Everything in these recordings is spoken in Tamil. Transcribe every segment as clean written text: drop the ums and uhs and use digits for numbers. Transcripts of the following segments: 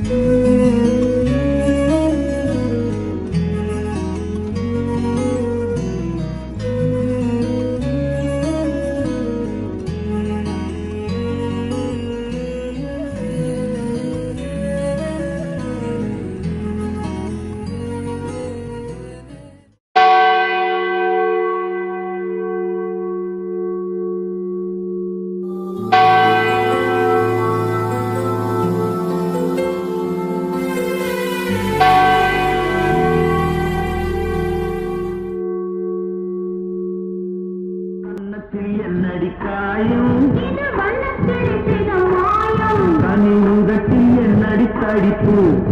கன்னத்தில் என்னடி காயம் கண்ணுதட்டில் என்னடி தடிப்பு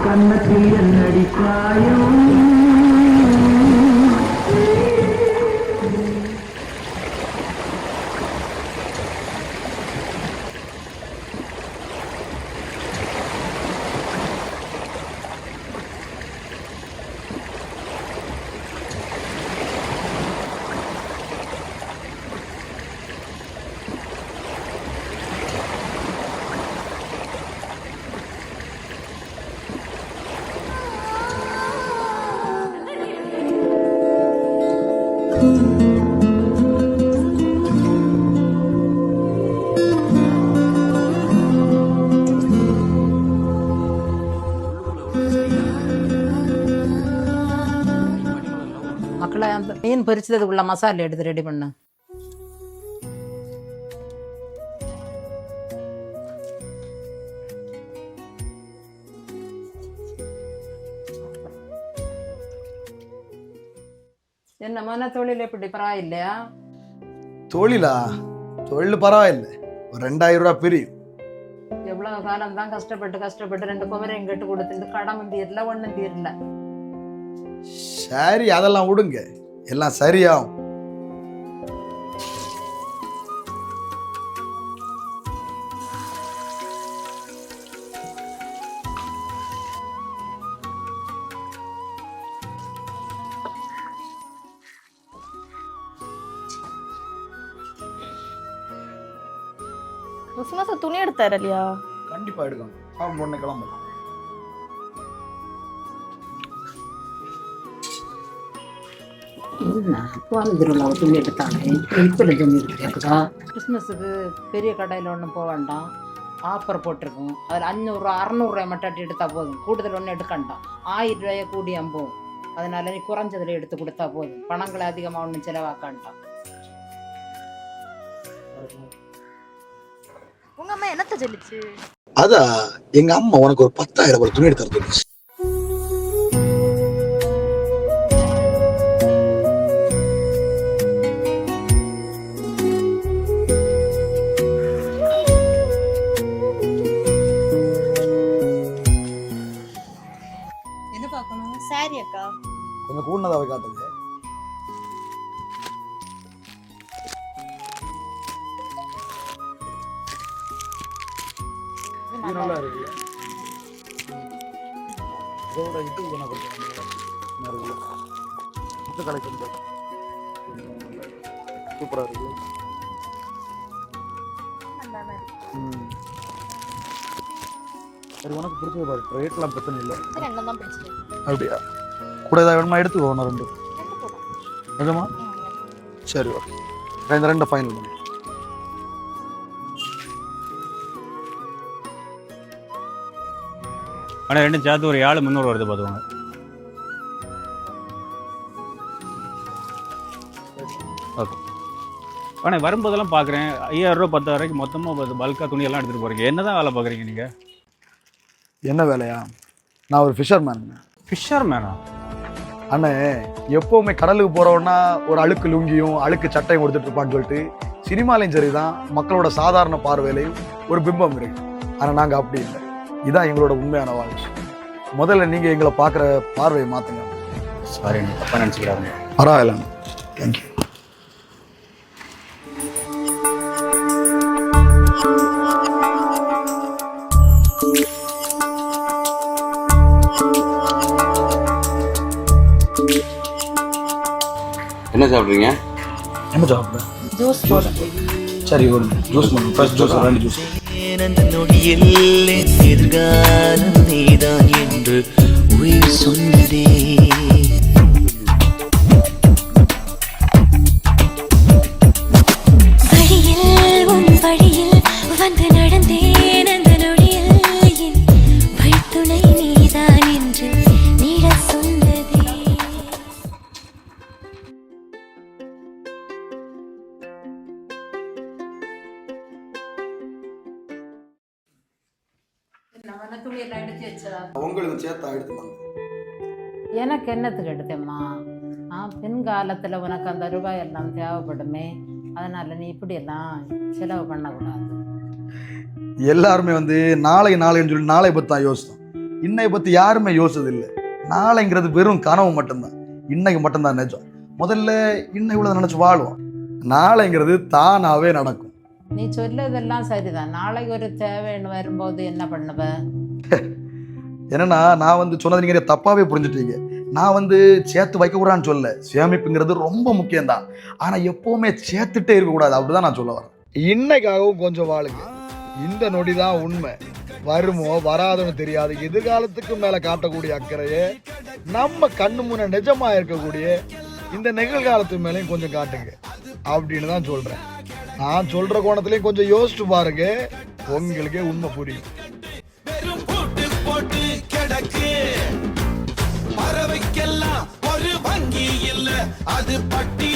கன்னத்தில் என்னடி காயம் மக்களை மீன் பொரிச்சதுக்குள்ள மசாலா எடுத்து ரெடி பண்ணு. என்ன மன தொழில் எப்படி பரவாயில்லையா? தொழிலா? தொழில் பரவாயில்லை, ஒரு 2000 ரூபா பிரியும். எவ்வளவு காலம் தான் கஷ்டப்பட்டு 2 குமரையும் கட்டு கொடுத்துட்டு கடன் தீரல, ஒண்ணும் தீரல. சரி, அதெல்லாம் விடுங்க, எல்லாம் சரியாகும். கிறிஸ்மஸ் துணி எடுத்தாரு இல்லையா? கண்டிப்பா எடுக்கலாம். அவன் பொண்ணு கிளம்பலாம். கிறிஸ்மஸுக்கு பெரிய கடையில் ஒன்றும் போக வேண்டாம், ஆஃபர் போட்டிருக்கோம். அதில் 500 600 மட்டும் எடுத்தால் போதும், கூடுதல் ஒன்றும் எடுக்கண்டாம். 1000 ரூபாயை கூடி அம்போம். அதனால நீ குறைஞ்சதில் எடுத்து கொடுத்தா போதும், பணங்களை அதிகமாக ஒன்றும் செலவாக்காண்டாம். உங்க அம்மா என்னத்த சொல்லிச்சு? அதா எங்க அம்மா உனக்கு ஒரு 10,000 ரூபாய் துணி எடுத்து தரது. என்ன பார்க்கணும்? சாரி அக்கா. கொஞ்சம் கூடனதாவே காட்டுங்க. நல்லா இருக்கு. இதோட இது என்ன பண்ணுங்க? இது கலெக்ஷன் சூப்பரா இருக்கு. நல்லாவே இருக்கு. சரி, உனக்கு பிடிச்சது பாரு, ரேட்லாம் பிரச்சனை இல்லை. சரி, என்ன தான் பிடிச்சது? அப்படியா? கூட ஏதாவது வேணுமா எடுத்துக்கோ. ஒன்று 2 போதும். நிஜமா? சரி, ஓகே. இந்த 2 ஃபைனல் பண்ணு. ஆனால் 2 சேர்த்து ஒரு 7 300 வருது பார்த்துவாங்க. ஓகே. ஆனால் வரும்போதெல்லாம் பார்க்குறேன் 5000 ரூபா 10,000 ரூபாய்க்கு மொத்தமாக பல்காக துணியெல்லாம் எடுத்துகிட்டு போகிறீங்க. என்ன தான் வேலை பார்க்குறீங்க நீங்கள்? என்ன வேலையா? நான் ஒரு ஃபிஷர்மேன். ஃபிஷர்மேனா? அண்ணே, எப்போவுமே கடலுக்கு போகிறோன்னா ஒரு அழுக்கு லுங்கியும் அழுக்கு சட்டையும் கொடுத்துட்டு இருப்பான்னு சொல்லிட்டு சினிமாலையும் சரி தான் மக்களோட சாதாரண பார்வையிலையும் ஒரு பிம்பம் இருக்கு. ஆனால் நாங்கள் அப்படி இல்லை. இதான் எங்களோட உண்மையான வாழ்க்கை. முதல்ல நீங்கள் எங்களை பார்க்குற பார்வையை மாற்றுங்க. சாரி, தப்பாக நினச்சிக்கிறாங்க. பரவாயில்ல, தேங்க்யூ. என்ன சாப்பிட்றீங்க? என்ன சாப்பிட்ற? ஜூஸ் போடு. சரி ஒரு ஜூஸ் பண்ணும். First juice 2 juice. நொடியில் எதிர்காலம் நீதான் என்று உயிர் சொன்னதே. வழியில் உன் வழியில் வந்து நடந்தேன் அந்த நொடியில் என் வழித்துணை நீதான் என்று நீட சொன்னதே. துணியெல்லாம் எடுத்து வச்சதா? உங்களுக்கு சேர்த்தா எடுத்துவாங்க. எனக்கு என்னத்துக்கு எடுத்தேம்மா? பின் காலத்தில் உனக்கு அந்த ரூபாய் எல்லாம் தேவைப்படுமே, அதனால நீ இப்படியெல்லாம் செலவு பண்ணக்கூடாது. எல்லாருமே வந்து நாளைன்னு சொல்லி நாளை பற்றி தான் யோசித்தோம். இன்னைக்கு பற்றி யாருமே யோசிச்சது இல்லை. நாளைங்கிறது வெறும் கனவு மட்டும்தான். இன்னைக்கு மட்டும்தான் நிஜம். முதல்ல இன்னைக்கு உள்ளதை நினச்சி வாழ்வோம். நாளைங்கிறது தானாகவே நடக்கும். நீ சொல்லதெல்லாம் சரிதான். நாளைக்கு ஒரு தேவைன்னு வரும்போது என்ன பண்ணுவ? என்னன்னா நான் வந்து சொன்னது நீங்க தப்பாவே புரிஞ்சுட்டீங்க. நான் வந்து சேர்த்து வைக்கக்கூடாதுன்னு சொல்ல. சேமிப்புங்கிறது ரொம்ப முக்கியம்தான். ஆனால் எப்பவுமே சேர்த்துட்டே இருக்கக்கூடாது. அப்படிதான் நான் சொல்ல வரேன். இன்னைக்காகவும் கொஞ்சம் வாழுங்க. இந்த நொடி தான் உண்மை. வருமோ வராதுன்னு தெரியாது எதிர்காலத்துக்கு மேலே காட்டக்கூடிய அக்கறையே நம்ம கண்ணு முன்ன நிஜமா இருக்கக்கூடிய இந்த நிகழ்காலத்து மேலேயும் கொஞ்சம் காட்டுங்க அப்படின்னு தான் சொல்கிறேன். நான் சொல்கிற கோணத்துலேயும் கொஞ்சம் யோசிச்சு பாருங்க, உங்களுக்கே உண்மை புரியும். போட்டு கிடக்கு பறவைக்கெல்லாம் ஒரு வங்கி இல்ல, அது பட்டி